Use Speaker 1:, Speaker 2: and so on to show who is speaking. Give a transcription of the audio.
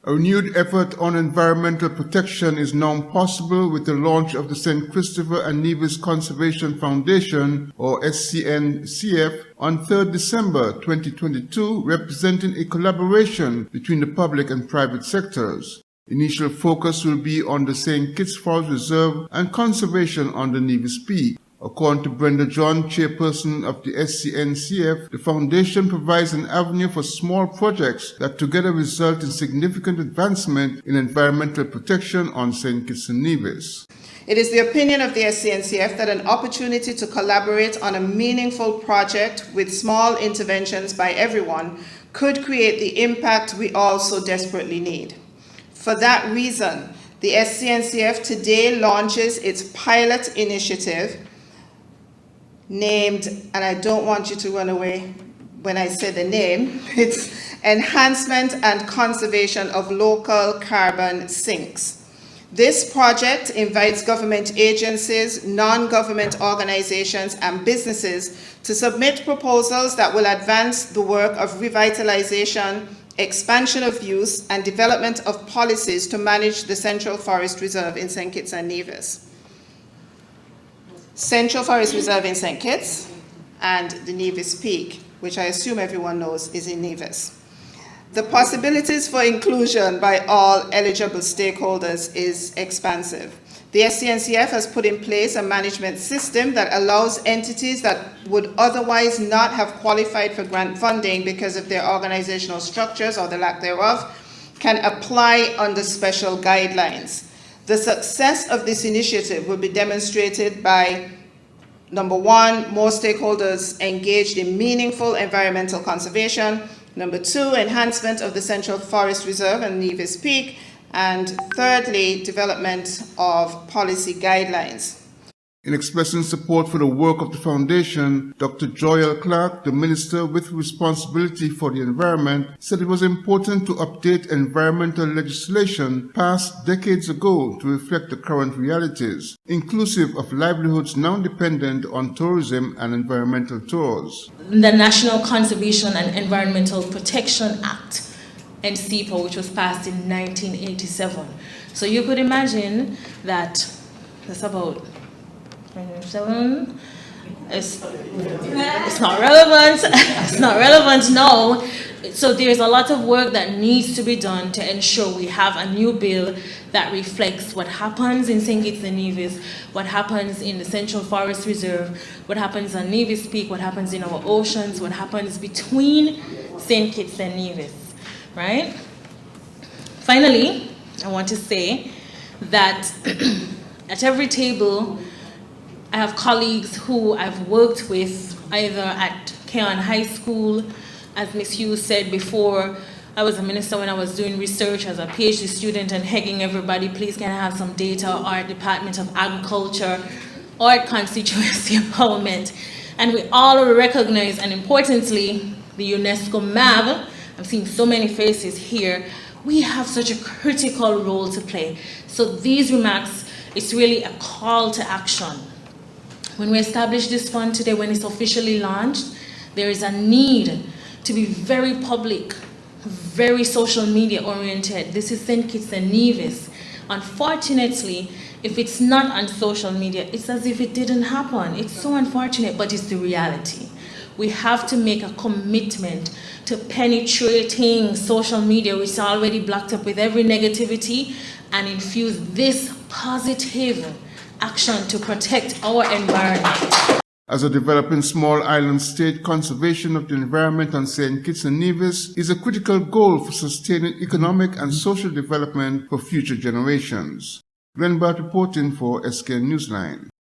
Speaker 1: A renewed effort on environmental protection is now possible with the launch of the St. Christopher and Nevis Conservation Foundation, or SCNCF, on 3rd December 2022, representing a collaboration between the public and private sectors. Initial focus will be on the St. Kitts Forest Reserve and conservation on the Nevis Peak. According to Brenda John, chairperson of the SCNCF, the foundation provides an avenue for small projects that together result in significant advancement in environmental protection on St. Kitts and Nevis.
Speaker 2: It is the opinion of the SCNCF that an opportunity to collaborate on a meaningful project with small interventions by everyone could create the impact we all so desperately need. For that reason, the SCNCF today launches its pilot initiative named, and I don't want you to run away when I say the name, it's Enhancement and Conservation of Local Carbon Sinks. This project invites government agencies, non-government organizations, and businesses to submit proposals that will advance the work of revitalization, expansion of use, and development of policies to manage the Central Forest Reserve in St. Kitts and Nevis. Central Forest Reserve in St. Kitts and the Nevis Peak, which I assume everyone knows is in Nevis. The possibilities for inclusion by all eligible stakeholders is expansive. The SCNCF has put in place a management system that allows entities that would otherwise not have qualified for grant funding because of their organizational structures or the lack thereof can apply under special guidelines. The success of this initiative will be demonstrated by, number one, more stakeholders engaged in meaningful environmental conservation, number two, enhancement of the Central Forest Reserve and Nevis Peak, and thirdly, development of policy guidelines.
Speaker 1: In expressing support for the work of the foundation, Dr. Joyelle Clark, the minister with responsibility for the environment, said it was important to update environmental legislation passed decades ago to reflect the current realities, inclusive of livelihoods now dependent on tourism and environmental tours.
Speaker 3: The National Conservation and Environmental Protection Act, NCEPA, which was passed in 1987. So you could imagine that that's about 27. It's not relevant. It's not relevant now. So there's a lot of work that needs to be done to ensure we have a new bill that reflects what happens in St. Kitts and Nevis, what happens in the Central Forest Reserve, what happens on Nevis Peak, what happens in our oceans, what happens between St. Kitts and Nevis, right? Finally, I want to say that at every table, I have colleagues who I've worked with either at Keon High School. As Ms. Hughes said before, I was a minister when I was doing research as a PhD student and begging everybody, please can I have some data, or at Department of Agriculture, or at Constituency Empowerment. And we all recognize, and importantly, the UNESCO MAB, I've seen so many faces here, we have such a critical role to play. So these remarks, it's really a call to action. When we establish this fund today, when it's officially launched, there is a need to be very public, very social media oriented. This is St. Kitts and Nevis. Unfortunately, if it's not on social media, it's as if it didn't happen. It's so unfortunate, but it's the reality. We have to make a commitment to penetrating social media, which is already blocked up with every negativity, and infuse this positive action to protect our environment.
Speaker 1: As a developing small island state, conservation of the environment on St. Kitts and Nevis is a critical goal for sustaining economic and social development for future generations. Glenn Bart reporting for SKN Newsline.